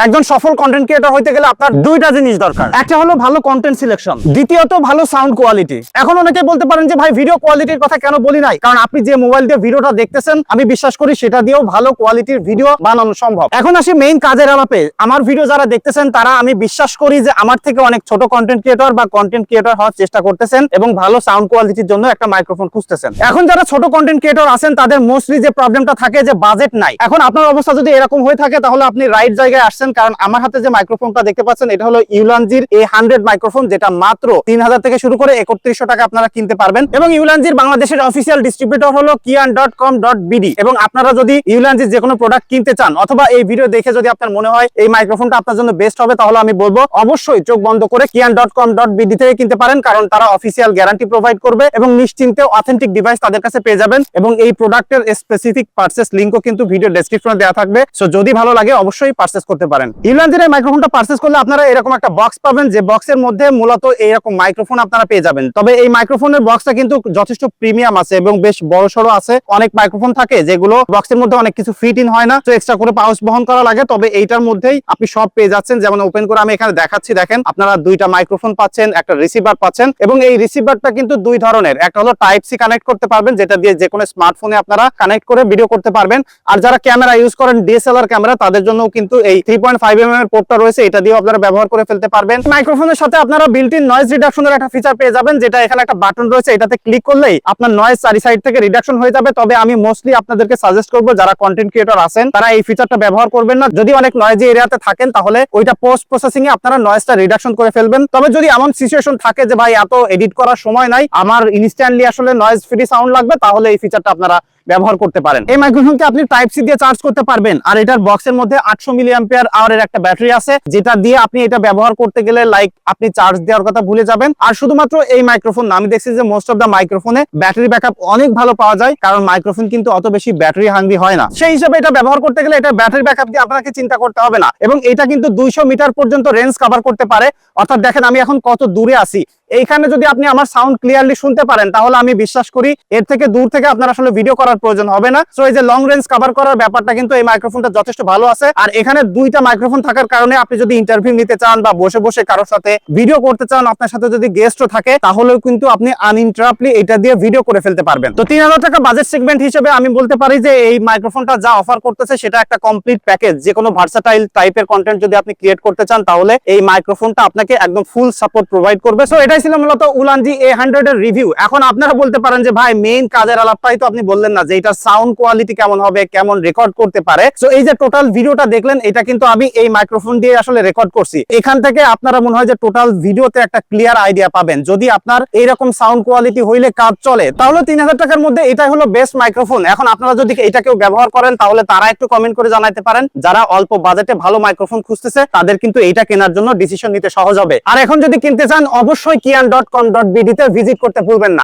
একজন সফল content creator হইতে গেলে আপনার দুইটা জিনিস দরকার। একটা হলো ভালো কন্টেন্ট সিলেকশন, দ্বিতীয়ত ভালো সাউন্ড কোয়ালিটি। এখন অনেকে বলতে পারেন যে ভাই ভিডিও কোয়ালিটির কথা কেন বলি নাই, কারণ আপনি যে মোবাইল দিয়ে ভিডিওটা দেখতেছেন আমি বিশ্বাস করি সেটা দিয়েও ভালো কোয়ালিটির ভিডিও বানানো সম্ভব। এখন আসি মেইন কাজের আলাপে। আমার ভিডিও যারা দেখতেছেন তারা আমি বিশ্বাস করি যে আমার থেকে অনেক ছোট কন্টেন্ট ক্রিয়েটর বা কন্টেন্ট ক্রিয়েটর হওয়ার চেষ্টা করতেছেন এবং ভালো সাউন্ড কোয়ালিটির জন্য একটা মাইক্রোফোন খুঁজতেছেন। এখন যারা ছোট কন্টেন্ট ক্রিয়েটর আছেন তাদের মোস্টলি যে প্রবলেমটা থাকে যে বাজেট নাই। এখন আপনার অবস্থা যদি এরকম হয়ে থাকে তাহলে আপনি রাইট জায়গায় আসছেন, কারণ আমার হাতে যে মাইক্রোফোনটা দেখতে পাচ্ছেন এটা হলো ইউলানজির A100 মাইক্রোফোন, যেটা মাত্র 3000 থেকে শুরু করে 3100 টাকা আপনারা কিনতে পারবেন। এবং ইউলানজির বাংলাদেশের অফিসিয়াল ডিস্ট্রিবিউটর হলো kian.com.bd। এবং আপনারা যদি ইউলানজির যে কোনো প্রোডাক্ট কিনতে চান অথবা এই ভিডিও দেখে যদি আপনার মনে হয় এই মাইক্রোফোনটা আপনার জন্য বেস্ট হবে, তাহলে আমি বলবো অবশ্যই চোখ বন্ধ করে kian.com.bd থেকে কিনতে পারেন, কারণ তারা অফিসিয়াল গ্যারান্টি প্রোভাইড করবে এবং নিশ্চিন্তে অথেন্টিক ডিভাইস তাদের কাছে পেয়ে যাবেন। এবং এই প্রোডাক্টের স্পেসিফিক পারচেজ লিংকও কিন্তু ভিডিও ডেসক্রিপশনে দেওয়া থাকবে, সো যদি ভালো লাগে অবশ্যই পারচেজ করতে পারেন। ইউলানজির এই মাইক্রোফোনটা পারচেজ করলে আপনারা এরকম একটা বক্স পাবেন, যে বক্সের মধ্যে মূলত এইরকম মাইক্রোফোন আপনারা পেয়ে যাবেন। তবে এই মাইক্রোফোনের বক্সটা কিন্তু যথেষ্ট প্রিমিয়াম আছে এবং বেশ বড় সড়ো আছে। অনেক মাইক্রোফোন থাকে যেগুলো বক্সের মধ্যে অনেক কিছু ফিট ইন হয় না, তো এক্সট্রা করে পাউচ বহন করা লাগে। তবে এইটার মধ্যেই আপনি সব পেয়ে যাচ্ছেন। যেমন ওপেন করে আমি এখানে দেখাচ্ছি, দেখেন আপনারা দুইটা মাইক্রোফোন পাচ্ছেন, একটা রিসিভার পাচ্ছেন। এবং এই রিসিভারটা কিন্তু দুই ধরনের, একটা হলো টাইপ সি কানেক্ট করতে পারবেন, যেটা দিয়ে যে কোনো স্মার্টফোনে আপনারা কানেক্ট করে ভিডিও করতে পারবেন। আর যারা ক্যামেরা ইউজ করেন ডিএসএলআর ক্যামেরা, তাদের জন্য কিন্তু এই 3.5mm এর পোর্টটা রয়েছে, এটা দিয়েও আপনারা ব্যবহার করে ফেলতে পারবেন। মাইক্রোফোনের সাথে আপনারা বিল্ট ইন নয়েজ রিডাকশনের একটা ফিচার পেয়ে যাবেন, যেটা এখানে একটা বাটন রয়েছে, এটাতে ক্লিক করলেই আপনার নয়েজ চারি সাইড থেকে রিডাকশন হয়ে যাবে। তবে আমি মোস্টলি আপনাদেরকে সাজেস্ট করবো যারা কন্টেন্ট ক্রিয়েটর আছেন তারা এই ফিচারটা ব্যবহার করবেন না। যদি অনেক নয়েজি এরিয়াতে থাকেন তাহলে ওইটা পোস্ট প্রসেসিং এ আপনারা নয়েজটা রিডাকশন করে ফেলবেন। তবে যদি এমন সিচুয়েশন থাকে যে ভাই এত এডিট করার সময় নাই, আমার ইনস্ট্যান্টলি আসলে নয়েজ ফ্রি সাউন্ড লাগবে, তাহলে এই ফিচারটা আপনারা ব্যবহার করতে পারেন। এই মাইক্রোফোনকে আপনি টাইপ সি দিয়ে চার্জ করতে পারবেন। আর এটার বক্সের মধ্যে 800 মিলিঅ্যাম্পিয়ার আওয়ারের একটা ব্যাটারি আছে, যেটা দিয়ে আপনি এটা ব্যবহার করতে গেলে লাইক আপনি চার্জ দেওয়ার কথা ভুলে যাবেন। আর শুধুমাত্র এই মাইক্রোফোন না, আমি দেখছি যে মোস্ট অফ দা মাইক্রোফোনে ব্যাটারি ব্যাকআপ অনেক ভালো পাওয়া যায়, কারণ মাইক্রোফোন কিন্তু অত বেশি ব্যাটারি হাংরি হয় না। সেই হিসেবে এটা ব্যবহার করতে গেলে এটা ব্যাটারি ব্যাকআপ দিয়ে আপনাকে চিন্তা করতে হবে না। এবং এটা কিন্তু 200 মিটার পর্যন্ত রেঞ্জ কভার করতে পারে। অর্থাৎ দেখেন আমি এখন কত দূরে আছি, এইখানে যদি আপনি আমার সাউন্ড ক্লিয়ারলি শুনতে পারেন তাহলে আমি বিশ্বাস করি এর থেকে দূর থেকে আপনার আসলে ভিডিও করার প্রয়োজন হবে না। সো এই যে লং রেঞ্জ কভার করার ব্যাপারটা কিন্তু এই মাইক্রোফোনটা যথেষ্ট ভালো আছে। আর এখানে দুইটা মাইক্রোফোন থাকার কারণে আপনি যদি ইন্টারভিউ নিতে চান বা বসে বসে কারোর সাথে ভিডিও করতে চান, আপনার সাথে যদি গেস্টও থাকে, তাহলেও কিন্তু আপনি আনইন্টারাপ্টলি এটা দিয়ে ভিডিও করে ফেলতে পারবেন। তো 3000 টাকা বাজেট সেগমেন্ট হিসেবে আমি বলতে পারি যে এই মাইক্রোফোনটা যা অফার করতেছে সেটা একটা কমপ্লিট প্যাকেজ। যে কোনো ভার্সাটাইল টাইপের কন্টেন্ট যদি আপনি ক্রিয়েট করতে চান তাহলে এই মাইক্রোফোনটা আপনাকে একদম ফুল সাপোর্ট প্রোভাইড করবে। সো এটাই ছিল মূলত উলানজি A100 এর রিভিউ। এখন আপনারা বলতে পারেন যে ভাই মেইন কাজের আলাপটাই তো আপনি বললেন না, যে এটা সাউন্ড কোয়ালিটি কেমন হবে, কেমন রেকর্ড করতে পারে। সো এই যে টোটাল ভিডিওটা দেখলেন, এটা কিন্তু আমি এই মাইক্রোফোন দিয়ে আসলে রেকর্ড করছি। এখান থেকে আপনারা মনে হয় যে টোটাল ভিডিওতে একটা ক্লিয়ার আইডিয়া পাবেন। যদি আপনার এইরকম সাউন্ড কোয়ালিটি হইলে কাজ চলে, তাহলে 3000 টাকার মধ্যে এটাই হলো বেস্ট মাইক্রোফোন। এখন আপনারা যদি এটাকেও ব্যবহার করেন তাহলে তারা একটু কমেন্ট করে জানাতে পারেন। যারা অল্প বাজেটে ভালো মাইক্রোফোন খুঁজতেছে তাদের কিন্তু এইটা কেনার জন্য ডিসিশন নিতে সহজ হবে। আর এখন যদি কিনতে চান অবশ্যই kian.com.bd তে ভিজিট করতে ভুলবেন না।